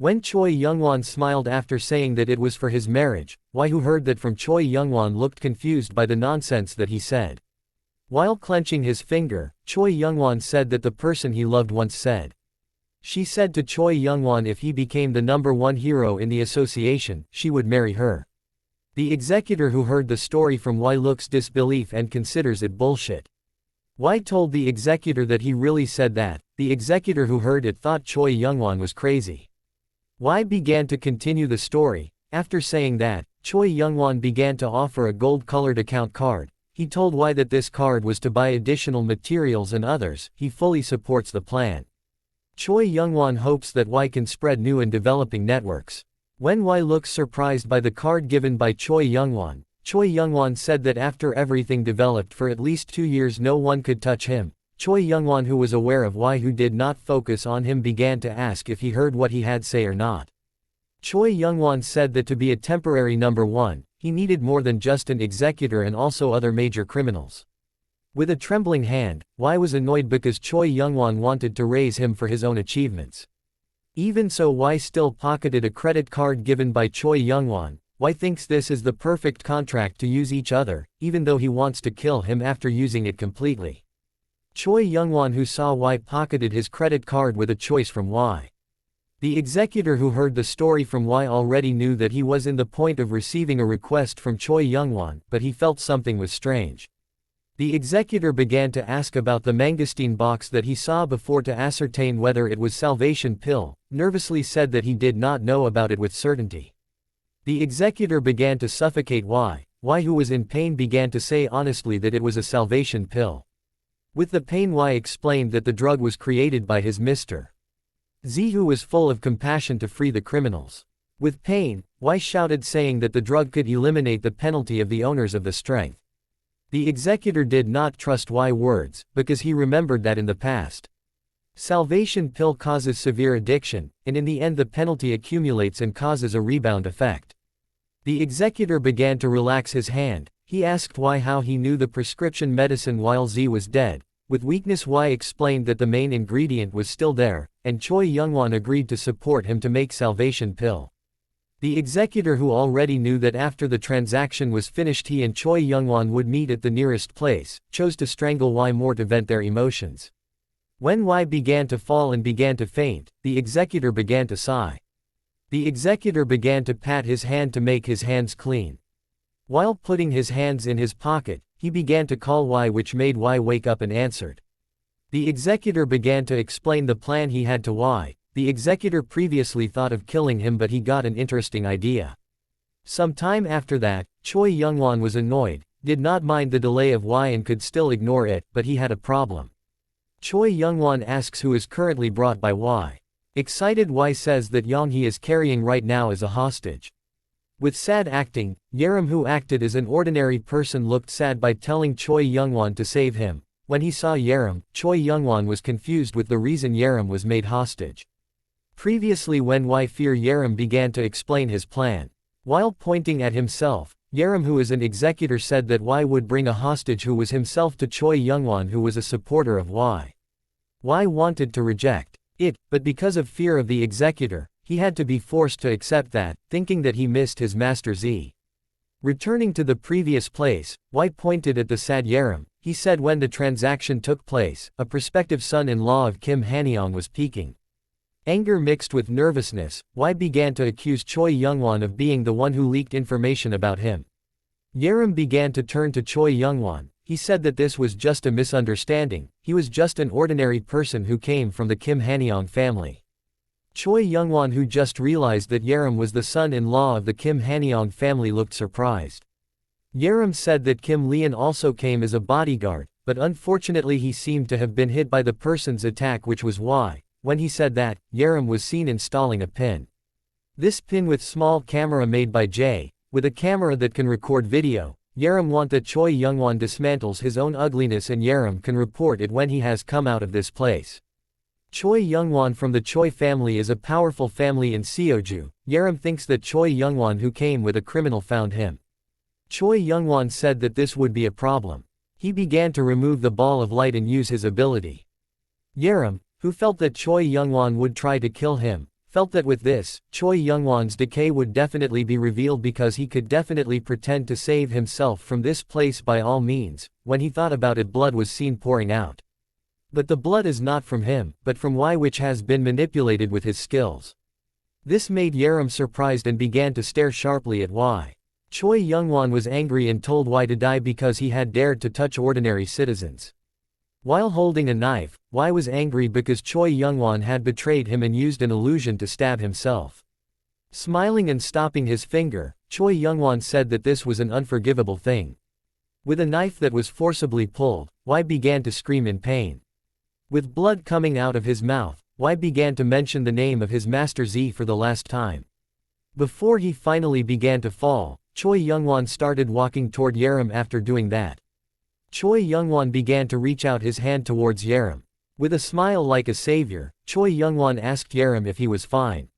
When Choi Youngwon smiled after saying that it was for his marriage, Why, who heard that from Choi Youngwon, looked confused by the nonsense that he said. While clenching his finger, Choi Youngwon said that the person he loved once said. She said to Choi Youngwon if he became the #1 hero in the association, she would marry her. The executor who heard the story from Why looks disbelief and considers it bullshit. Why told the executor that he really said that. The executor who heard it thought Choi Youngwon was crazy. Why began to continue the story. After saying that, Choi Youngwon began to offer a gold-colored account card. He told Why that this card was to buy additional materials and others. He fully supports the plan. Choi Youngwon hopes that Why can spread new and developing networks. When Why looks surprised by the card given by Choi Youngwon said that after everything developed for at least 2 years no one could touch him. Choi Youngwon, who was aware of Why who did not focus on him, began to ask if he heard what he had say or not. Choi Youngwon said that to be a temporary #1, he needed more than just an executor and also other major criminals. With a trembling hand, Why was annoyed because Choi Youngwon wanted to raise him for his own achievements. Even so, Why still pocketed a credit card given by Choi Youngwon. Why thinks this is the perfect contract to use each other, even though he wants to kill him after using it completely. Choi Youngwon, who saw Why pocketed his credit card with a choice from Why. The executor who heard the story from Why already knew that he was in the point of receiving a request from Choi Youngwon, but he felt something was strange. The executor began to ask about the mangosteen box that he saw before to ascertain whether it was salvation pill, nervously said that he did not know about it with certainty. The executor began to suffocate Why, who was in pain, began to say honestly that it was a salvation pill. With the pain, Why explained that the drug was created by his Mr. Z, who was full of compassion to free the criminals. With pain, Why shouted saying that the drug could eliminate the penalty of the owners of the strength. The executor did not trust Why words, because he remembered that in the past, salvation pill causes severe addiction, and in the end the penalty accumulates and causes a rebound effect. The executor began to relax his hand. He asked Why how he knew the prescription medicine while Z was dead. With weakness, Why explained that the main ingredient was still there, and Choi Youngwon agreed to support him to make salvation pill. The executor, who already knew that after the transaction was finished he and Choi Youngwon would meet at the nearest place, chose to strangle Why more to vent their emotions. When Why began to fall and began to faint, the executor began to sigh. The executor began to pat his hand to make his hands clean. While putting his hands in his pocket, he began to call Why, which made Why wake up and answered. The executor began to explain the plan he had to Why. The executor previously thought of killing him, but he got an interesting idea. Some time after that, Choi Youngwon was annoyed, did not mind the delay of Why and could still ignore it, but he had a problem. Choi Youngwon asks who is currently brought by Why. Excited, Why says that Yang he is carrying right now is a hostage. With sad acting, Yerim, who acted as an ordinary person, looked sad by telling Choi Youngwon to save him. When he saw Yerim, Choi Youngwon was confused with the reason Yerim was made hostage. Previously, when Why fear Yerim began to explain his plan. While pointing at himself, Yerim, who is an executor, said that Why would bring a hostage who was himself to Choi Youngwon, who was a supporter of Why. Why wanted to reject it, but because of fear of the executor, he had to be forced to accept that, thinking that he missed his master Z. Returning to the previous place, Why pointed at the sad Yerim. He said when the transaction took place, a prospective son-in-law of Kim Hanyong was peeking. Anger mixed with nervousness, Why began to accuse Choi Youngwon of being the one who leaked information about him. Yerim began to turn to Choi Youngwon. He said that this was just a misunderstanding, he was just an ordinary person who came from the Kim Hanyong family. Choi Youngwon, who just realized that Yerim was the son-in-law of the Kim Hanyong family, looked surprised. Yerim said that Kim Leon also came as a bodyguard, but unfortunately he seemed to have been hit by the person's attack, which was Why. When he said that, Yerim was seen installing a pin. This pin with small camera made by J, with a camera that can record video. Yerim want that Choi Youngwon dismantles his own ugliness and Yerim can report it when he has come out of this place. Choi Youngwon from the Choi family is a powerful family in Seoju. Yerim thinks that Choi Youngwon, who came with a criminal, found him. Choi Youngwon said that this would be a problem. He began to remove the ball of light and use his ability. Yerim, who felt that Choi Youngwon would try to kill him, felt that with this, Choi Youngwon's decay would definitely be revealed because he could definitely pretend to save himself from this place by all means. When he thought about it, blood was seen pouring out. But the blood is not from him, but from Y, which has been manipulated with his skills. This made Yerim surprised and began to stare sharply at Y. Choi Youngwon was angry and told Y to die because he had dared to touch ordinary citizens. While holding a knife, Y was angry because Choi Youngwon had betrayed him and used an illusion to stab himself. Smiling and stopping his finger, Choi Youngwon said that this was an unforgivable thing. With a knife that was forcibly pulled, Y began to scream in pain. With blood coming out of his mouth, Y began to mention the name of his master Z for the last time. Before he finally began to fall, Choi Youngwon started walking toward Yerim. After doing that, Choi Youngwon began to reach out his hand towards Yerim. With a smile like a savior, Choi Youngwon asked Yerim if he was fine.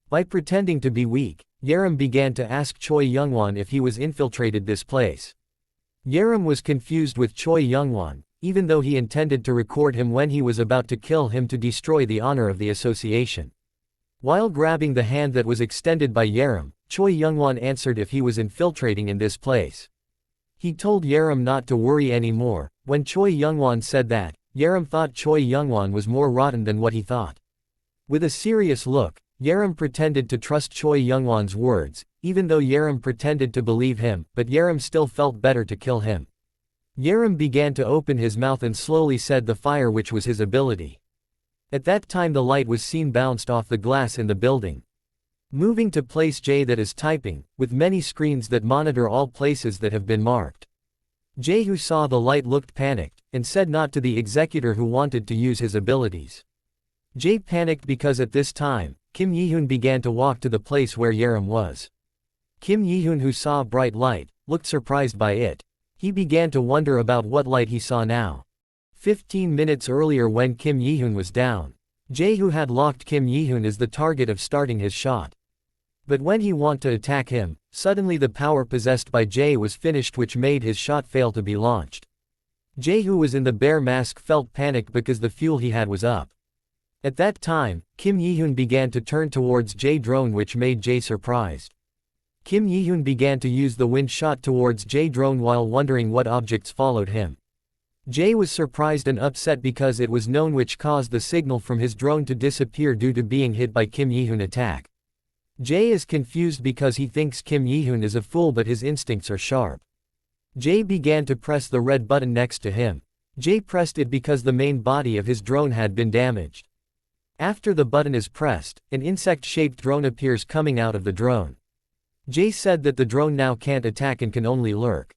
By pretending to be weak, Yerim began to ask Choi Youngwon if he was infiltrated this place. Yerim was confused with Choi Youngwon, even though he intended to record him when he was about to kill him to destroy the honor of the association. While grabbing the hand that was extended by Yerim, Choi Youngwon answered if he was infiltrating in this place. He told Yerim not to worry anymore. When Choi Youngwon said that, Yerim thought Choi Youngwon was more rotten than what he thought. With a serious look, Yerim pretended to trust Choi Youngwon's words, even though Yerim pretended to believe him, but Yerim still felt better to kill him. Yerim began to open his mouth and slowly said the fire, which was his ability. At that time the light was seen bounced off the glass in the building. Moving to place J, that is typing, with many screens that monitor all places that have been marked. J, who saw the light, looked panicked, and said not to the executor who wanted to use his abilities. J panicked because at this time, Kim Yi-hoon began to walk to the place where Yerim was. Kim Yi-hoon, who saw bright light, looked surprised by it. He began to wonder about what light he saw now. 15 minutes earlier when Kim Yi-hoon was down, J, who had locked Kim Yi-hoon as the target of starting his shot. But when he wanted to attack him, suddenly the power possessed by J was finished, which made his shot fail to be launched. J, who was in the bear mask, felt panic because the fuel he had was up. At that time, Kim Yi-hoon began to turn towards J drone, which made J surprised. Kim Yi-hoon began to use the wind shot towards J drone while wondering what objects followed him. J was surprised and upset because it was known which caused the signal from his drone to disappear due to being hit by Kim Yi-hoon attack. J is confused because he thinks Kim Yi-hoon is a fool, but his instincts are sharp. J began to press the red button next to him. J pressed it because the main body of his drone had been damaged. After the button is pressed, an insect-shaped drone appears coming out of the drone. J said that the drone now can't attack and can only lurk.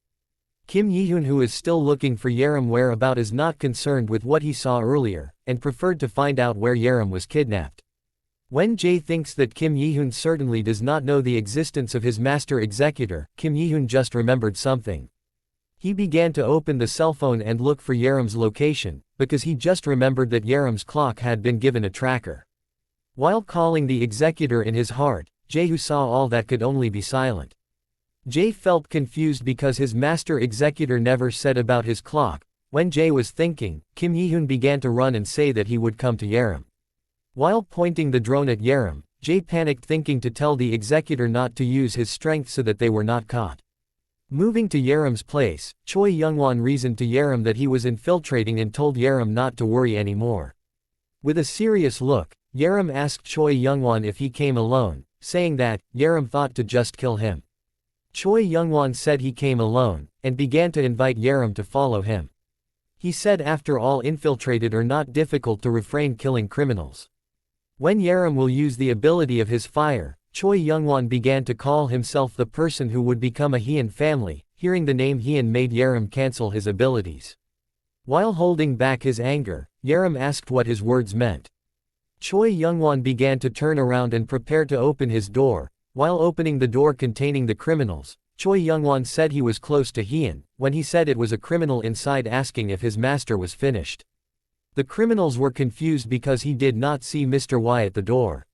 Kim Yi-hoon, who is still looking for Yerim whereabout, is not concerned with what he saw earlier, and preferred to find out where Yerim was kidnapped. When J thinks that Kim Yi-hoon certainly does not know the existence of his master executor, Kim Yi-hoon just remembered something. He began to open the cell phone and look for Yerim's location, because he just remembered that Yerim's clock had been given a tracker. While calling the executor in his heart, J, who saw all that, could only be silent. J felt confused because his master executor never said about his clock. When J was thinking, Kim Yi-hoon began to run and say that he would come to Yerim. While pointing the drone at Yerim, J panicked, thinking to tell the executor not to use his strength so that they were not caught. Moving to Yerim's place, Choi Youngwon reasoned to Yerim that he was infiltrating and told Yerim not to worry anymore. With a serious look, Yerim asked Choi Youngwon if he came alone, saying that Yerim thought to just kill him. Choi Youngwon said he came alone, and began to invite Yerim to follow him. He said after all, infiltrated are not difficult to refrain killing criminals. When Yerim will use the ability of his fire, Choi Youngwon began to call himself the person who would become a Heian family. Hearing the name Heian made Yerim cancel his abilities. While holding back his anger, Yerim asked what his words meant. Choi Youngwon began to turn around and prepare to open his door. While opening the door containing the criminals, Choi Youngwon said he was close to Heian, when he said it was a criminal inside asking if his master was finished. The criminals were confused because he did not see Mr. Y at the door.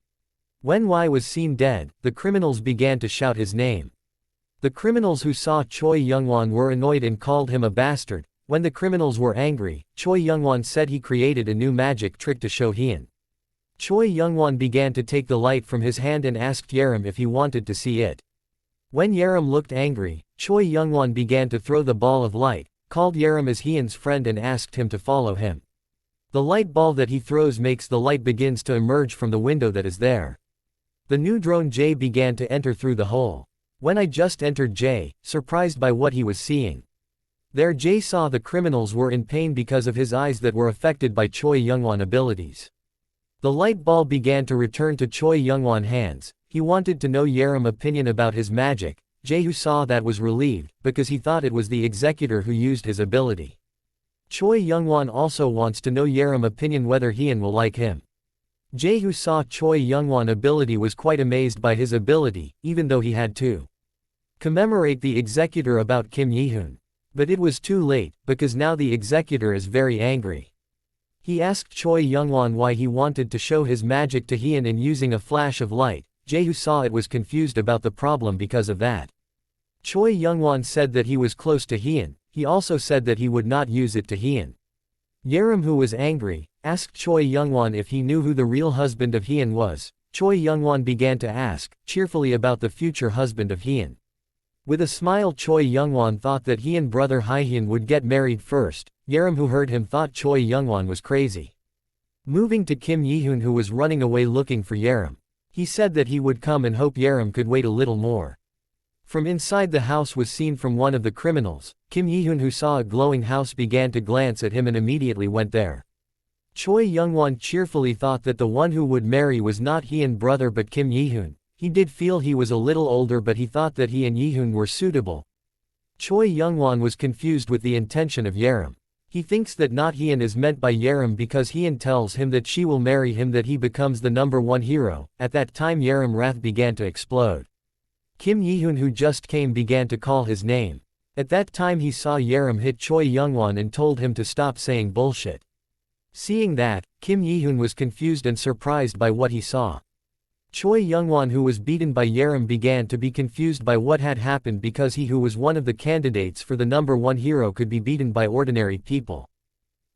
When Y was seen dead, the criminals began to shout his name. The criminals who saw Choi Youngwon were annoyed and called him a bastard. When the criminals were angry, Choi Youngwon said he created a new magic trick to show Heian. Choi Youngwon began to take the light from his hand and asked Yerim if he wanted to see it. When Yerim looked angry, Choi Youngwon began to throw the ball of light, called Yerim as Hyun's friend and asked him to follow him. The light ball that he throws makes the light begins to emerge from the window that is there. The new drone Jae began to enter through the hole. When I just entered Jae, surprised by what he was seeing. There Jae saw the criminals were in pain because of his eyes that were affected by Choi Youngwon abilities. The light ball began to return to Choi Youngwon hands. He wanted to know Yerim opinion about his magic. Jae who saw that was relieved, because he thought it was the executor who used his ability. Choi Youngwon also wants to know Yerim opinion whether Hyun will like him. Jae who saw Choi Youngwon ability was quite amazed by his ability, even though he had to commemorate the executor about Kim Yi-hoon. But it was too late, because now the executor is very angry. He asked Choi Youngwon why he wanted to show his magic to Hyun in using a flash of light. Jae who saw it was confused about the problem because of that. Choi Youngwon said that he was close to Hyun. He also said that he would not use it to Hyun. Yerim who was angry, asked Choi Youngwon if he knew who the real husband of Hyun was. Choi Youngwon began to ask, cheerfully about the future husband of Hyun. With a smile Choi Youngwon thought that Hyun brother Hyun would get married first. Yerim who heard him thought Choi Youngwon was crazy. Moving to Kim Yi-hoon who was running away looking for Yerim. He said that he would come and hope Yerim could wait a little more. From inside the house was seen from one of the criminals. Kim Yi-hoon who saw a glowing house began to glance at him and immediately went there. Choi Youngwon cheerfully thought that the one who would marry was not Hyun brother but Kim Yi-hoon. He did feel he was a little older but he thought that he and Yi-hoon were suitable. Choi Youngwon was confused with the intention of Yerim. He thinks that not Hyun is meant by Yerim because Hyun tells him that she will marry him that he becomes the number one hero. At that time Yerim wrath began to explode. Kim Yi-hoon who just came began to call his name. At that time he saw Yerim hit Choi Youngwon and told him to stop saying bullshit. Seeing that, Kim Yi-hoon was confused and surprised by what he saw. Choi Youngwon who was beaten by Yerim began to be confused by what had happened because he who was one of the candidates for the number one hero could be beaten by ordinary people.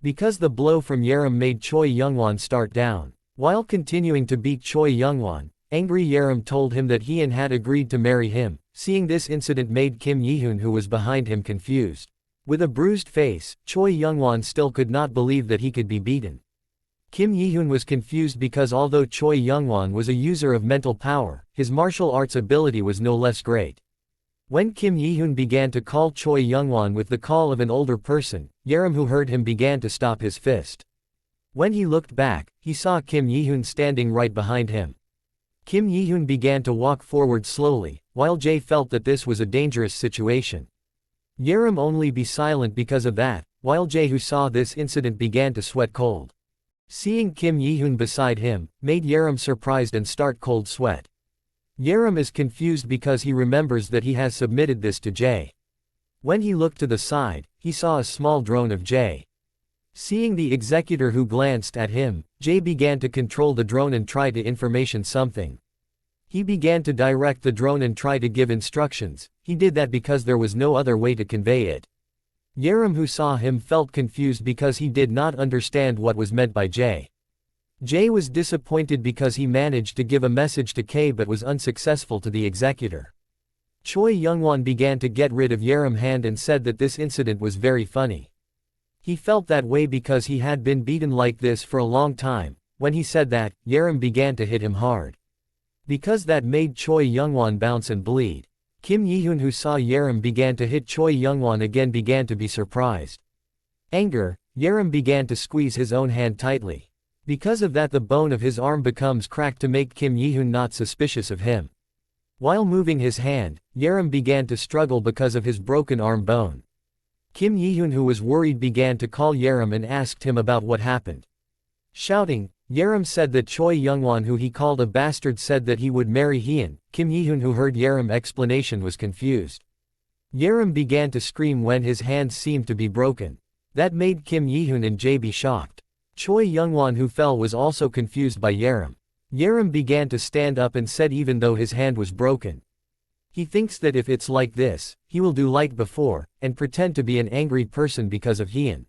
Because the blow from Yerim made Choi Youngwon start down. While continuing to beat Choi Youngwon, angry Yerim told him that Hyun had agreed to marry him. Seeing this incident made Kim Yi-hoon who was behind him confused. With a bruised face, Choi Youngwon still could not believe that he could be beaten. Kim Yi-hoon was confused because although Choi Youngwon was a user of mental power, his martial arts ability was no less great. When Kim Yi-hoon began to call Choi Youngwon with the call of an older person, Yerim who heard him began to stop his fist. When he looked back, he saw Kim Yi-hoon standing right behind him. Kim Yi-hoon began to walk forward slowly, while Jae felt that this was a dangerous situation. Yerim only be silent because of that, while Jae who saw this incident began to sweat cold. Seeing Kim Yi-hoon beside him, made Yerim surprised and start cold sweat. Yerim is confused because he remembers that he has submitted this to Jae. When he looked to the side, he saw a small drone of Jae. Seeing the executor who glanced at him, Jae began to control the drone and try to information something. He began to direct the drone and try to give instructions. He did that because there was no other way to convey it. Yerim who saw him felt confused because he did not understand what was meant by Jae. Jae was disappointed because he managed to give a message to K but was unsuccessful to the executor. Choi Youngwon began to get rid of Yerim's hand and said that this incident was very funny. He felt that way because he had been beaten like this for a long time. When he said that, Yerim began to hit him hard. Because that made Choi Youngwon bounce and bleed. Kim Yi-hoon who saw Yerim began to hit Choi Youngwon again began to be surprised. Anger, Yerim began to squeeze his own hand tightly. Because of that the bone of his arm becomes cracked to make Kim Yi-hoon not suspicious of him. While moving his hand, Yerim began to struggle because of his broken arm bone. Kim Yi-hoon who was worried began to call Yerim and asked him about what happened. Shouting, Yerim said that Choi Youngwon who he called a bastard said that he would marry Hyun. Kim Yi-hoon who heard Yerim's explanation was confused. Yerim began to scream when his hands seemed to be broken. That made Kim Yi-hoon and Jae be shocked. Choi Youngwon who fell was also confused by Yerim. Yerim began to stand up and said even though his hand was broken. He thinks that if it's like this, he will do like before, and pretend to be an angry person because of Hyun.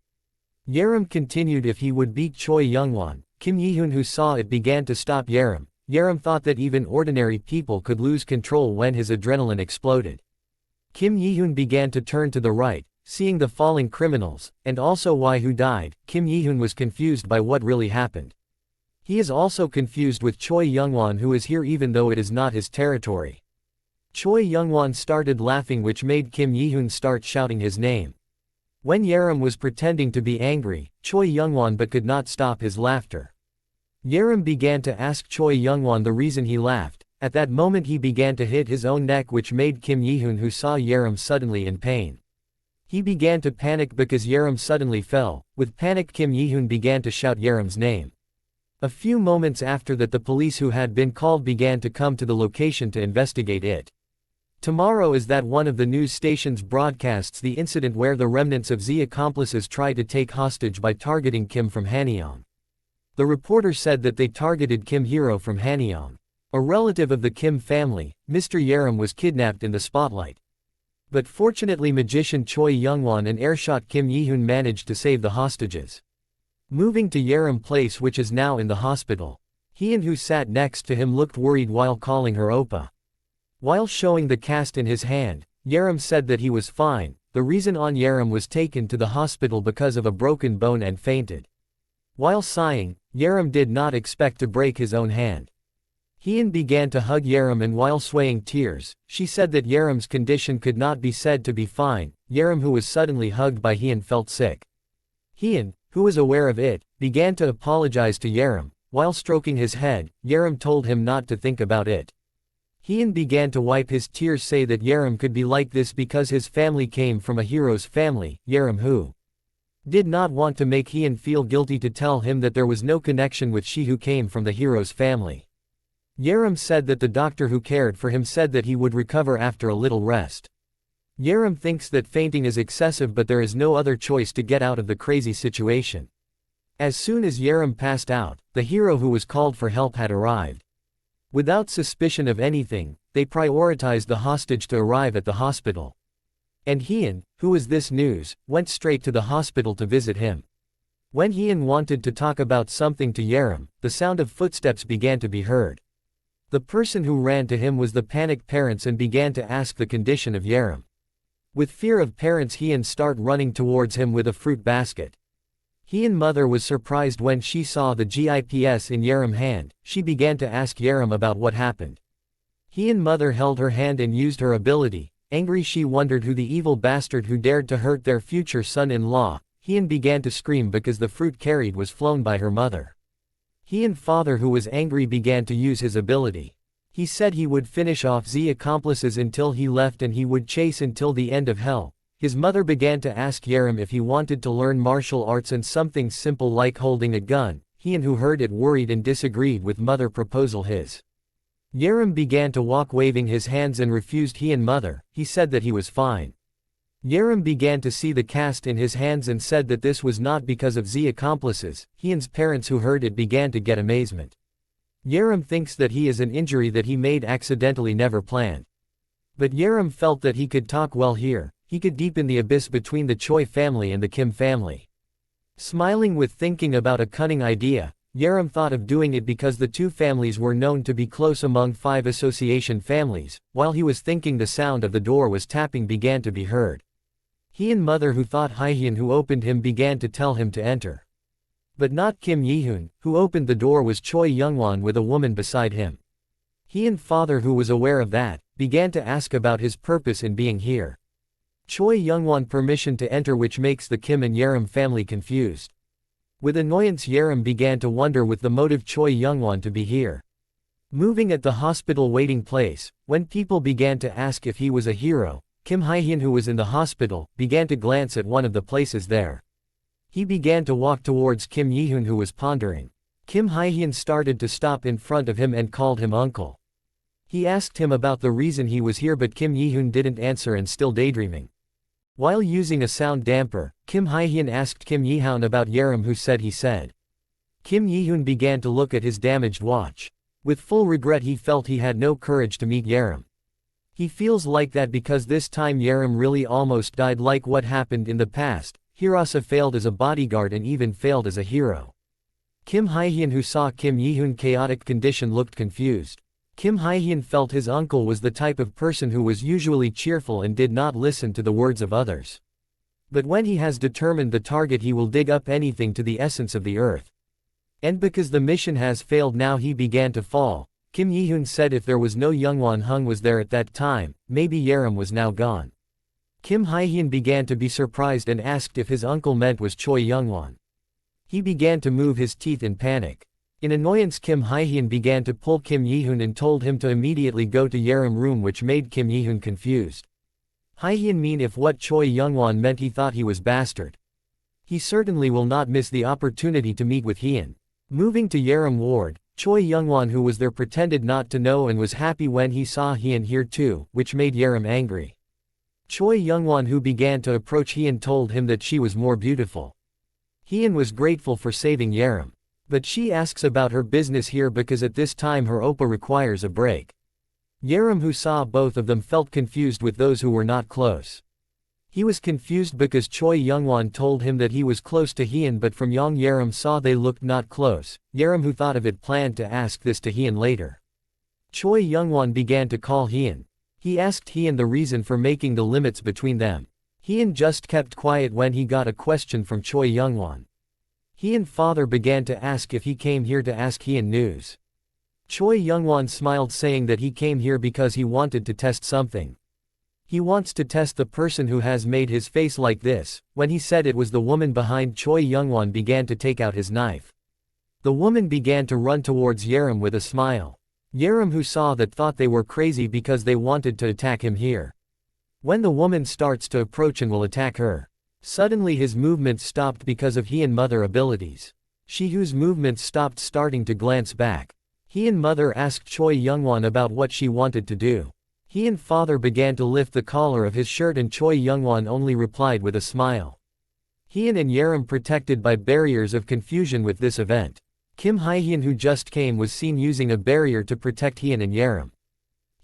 Yerim continued if he would beat Choi Youngwon, Kim Yi-hoon who saw it began to stop Yerim. Yerim thought that even ordinary people could lose control when his adrenaline exploded. Kim Yi-hoon began to turn to the right, seeing the falling criminals, and also why who died. Kim Yi-hoon was confused by what really happened. He is also confused with Choi Young-won who is here even though it is not his territory. Choi Young-won started laughing which made Kim Yi-hoon start shouting his name. When Yerim was pretending to be angry, Choi Young-won but could not stop his laughter. Yerim began to ask Choi Young-won the reason he laughed. At that moment he began to hit his own neck which made Kim Yi-hoon who saw Yerim suddenly in pain. He began to panic because Yerim suddenly fell. With panic Kim Yi-hoon began to shout Yerim's name. A few moments after that the police who had been called began to come to the location to investigate it. Tomorrow is that one of the news stations broadcasts the incident where the remnants of Z accomplices tried to take hostage by targeting Kim from Hanyang. The reporter said that they targeted Kim Hero from Hanyang. A relative of the Kim family, Mr. Yerim was kidnapped in the spotlight. But fortunately magician Choi Young-won and airshot Kim Yi-hoon managed to save the hostages. Moving to Yerim place which is now in the hospital. Hyun who sat next to him looked worried while calling her Oppa. While showing the cast in his hand, Yerim said that he was fine. The reason on Yerim was taken to the hospital because of a broken bone and fainted. While sighing, Yerim did not expect to break his own hand. Hyun began to hug Yerim and while swaying tears, she said that Yerim's condition could not be said to be fine. Yerim who was suddenly hugged by Hyun felt sick. Hyun, who was aware of it, began to apologize to Yerim. While stroking his head, Yerim told him not to think about it. Hyun began to wipe his tears say that Yerim could be like this because his family came from a hero's family. Yerim who did not want to make Hyun feel guilty to tell him that there was no connection with she who came from the hero's family. Yerim said that the doctor who cared for him said that he would recover after a little rest. Yerim thinks that fainting is excessive but there is no other choice to get out of the crazy situation. As soon as Yerim passed out, the hero who was called for help had arrived. Without suspicion of anything, they prioritized the hostage to arrive at the hospital. And Hyun, who was this news, went straight to the hospital to visit him. When Hyun wanted to talk about something to Yerim, the sound of footsteps began to be heard. The person who ran to him was the panicked parents and began to ask the condition of Yerim. With fear of parents Hyun started running towards him with a fruit basket. Hyun mother was surprised when she saw the GPS in Yerim's hand. She began to ask Yerim about what happened. Hyun mother held her hand and used her ability. Angry she wondered who the evil bastard who dared to hurt their future son-in-law. Hyun began to scream because the fruit carried was flown by her mother. Hyun father who was angry began to use his ability. He said he would finish off Z accomplices until he left and he would chase until the end of hell. His mother began to ask Yerim if he wanted to learn martial arts and something simple like holding a gun. Hyun who heard it worried and disagreed with mother proposal his. Yerim began to walk waving his hands and refused Hyun mother. He said that he was fine. Yerim began to see the cast in his hands and said that this was not because of Z accomplices. Hyun's parents who heard it began to get amazement. Yerim thinks that he is an injury that he made accidentally never planned. But Yerim felt that he could talk well here. He could deepen the abyss between the Choi family and the Kim family. Smiling with thinking about a cunning idea, Yerim thought of doing it because the two families were known to be close among 5 association families. While he was thinking the sound of the door was tapping began to be heard. Hyun mother who thought Hyun who opened him began to tell him to enter. But not Kim Yi-hoon, who opened the door was Choi Young-won with a woman beside him. Hyun father who was aware of that, began to ask about his purpose in being here. Choi Young-won permission to enter which makes the Kim and Yerim family confused. With annoyance Yerim began to wonder with the motive Choi Young-won to be here. Moving at the hospital waiting place, when people began to ask if he was a hero, Kim Hye-hyun who was in the hospital, began to glance at one of the places there. He began to walk towards Kim Yi-hoon who was pondering. Kim Hye-hyun started to stop in front of him and called him uncle. He asked him about the reason he was here but Kim Yi-hoon didn't answer and still daydreaming. While using a sound damper, Kim Hye-hyun asked Kim Yi-hoon about Yerim who said he said. Kim Yi-hoon began to look at his damaged watch. With full regret he felt he had no courage to meet Yerim. He feels like that because this time Yerim really almost died like what happened in the past. Hirasa failed as a bodyguard and even failed as a hero. Kim Hye-hyun, who saw Kim Yi-hoon's chaotic condition, looked confused. Kim Hye-hyun felt his uncle was the type of person who was usually cheerful and did not listen to the words of others. But when he has determined the target, he will dig up anything to the essence of the earth. And because the mission has failed now, he began to fall. Kim Yi-hoon said if there was no Youngwon Hung was there at that time, maybe Yerim was now gone. Kim Hye-hyun began to be surprised and asked if his uncle meant was Choi Youngwon. He began to move his teeth in panic. In annoyance, Kim Hye-hyun began to pull Kim Yi-hoon and told him to immediately go to Yerim room, which made Kim Yi-hoon confused. Hye-hyun mean if what Choi Youngwon meant, he thought he was bastard. He certainly will not miss the opportunity to meet with Hyun. Moving to Yerim ward, Choi Youngwon, who was there, pretended not to know and was happy when he saw Hyun here too, which made Yerim angry. Choi Youngwon, who began to approach Hyun, told him that she was more beautiful. Hyun was grateful for saving Yerim. But she asks about her business here because at this time her oppa requires a break. Yerim, who saw both of them, felt confused with those who were not close. He was confused because Choi Youngwon told him that he was close to Hyun, but from Young Yerim saw they looked not close. Yerim, who thought of it, planned to ask this to Hyun later. Choi Youngwon began to call Hyun. He asked Hyun the reason for making the limits between them. Hyun just kept quiet when he got a question from Choi Youngwon. Hyun's father began to ask if he came here to ask Hyun news. Choi Youngwon smiled, saying that he came here because he wanted to test something. He wants to test the person who has made his face like this. When he said it was the woman behind, Choi Youngwon began to take out his knife. The woman began to run towards Yerim with a smile. Yerim, who saw that, thought they were crazy because they wanted to attack him here. When the woman starts to approach and will attack her, suddenly his movements stopped because of Hyun's mother abilities. She, whose movements stopped, starting to glance back. Hyun's mother asked Choi Youngwon about what she wanted to do. Hyun's father began to lift the collar of his shirt and Choi Youngwon only replied with a smile. Hyun and Yerim protected by barriers of confusion with this event. Kim Hye-hyun, who just came, was seen using a barrier to protect Hyun and Yerim.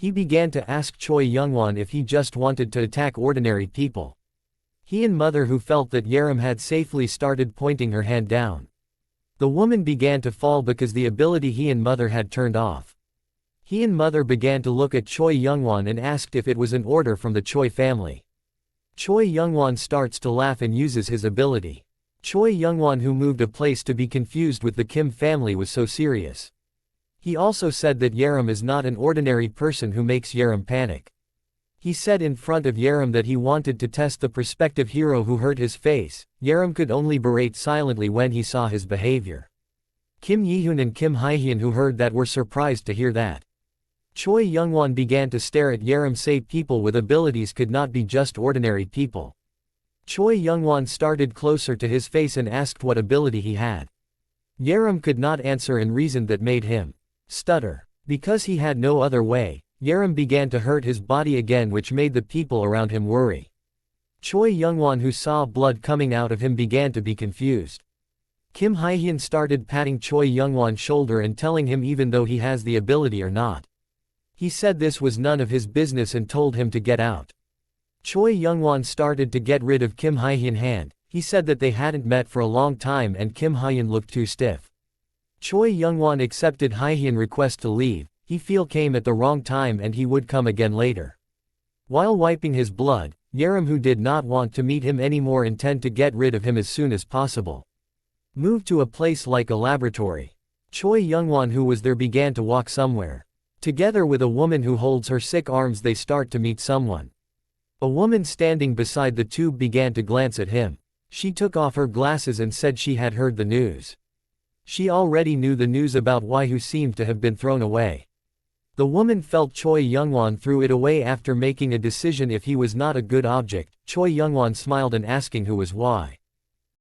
He began to ask Choi Youngwon if he just wanted to attack ordinary people. Hyun's mother, who felt that Yerim had safely, started pointing her hand down. The woman began to fall because the ability Hyun's mother had turned off. Hyun's mother began to look at Choi Youngwon and asked if it was an order from the Choi family. Choi Youngwon starts to laugh and uses his ability. Choi Youngwon, who moved a place to be confused with the Kim family, was so serious. He also said that Yerim is not an ordinary person who makes Yerim panic. He said in front of Yerim that he wanted to test the prospective hero who hurt his face. Yerim could only berate silently when he saw his behavior. Kim Yi-hoon and Kim Hye-hyun, who heard that, were surprised to hear that. Choi Youngwon began to stare at Yerim, say people with abilities could not be just ordinary people. Choi Youngwon started closer to his face and asked what ability he had. Yerim could not answer and reasoned that made him stutter. Because he had no other way, Yerim began to hurt his body again, which made the people around him worry. Choi Youngwon, who saw blood coming out of him, began to be confused. Kim Hye-hyun started patting Choi Youngwon's shoulder and telling him even though he has the ability or not. He said this was none of his business and told him to get out. Choi Youngwon started to get rid of Kim Hye-hyun's hand. He said that they hadn't met for a long time and Kim Hye-hyun looked too stiff. Choi Youngwon accepted Hye-hyun's request to leave. He feel came at the wrong time and he would come again later. While wiping his blood, Yerim, who did not want to meet him anymore, intend to get rid of him as soon as possible. Move to a place like a laboratory. Choi Youngwon, who was there, began to walk somewhere. Together with a woman who holds her sick arms, they start to meet someone. A woman standing beside the tube began to glance at him. She took off her glasses and said she had heard the news. She already knew the news about Why, who seemed to have been thrown away. The woman felt Choi Youngwon threw it away after making a decision if he was not a good object. Choi Youngwon smiled and asking who was Why.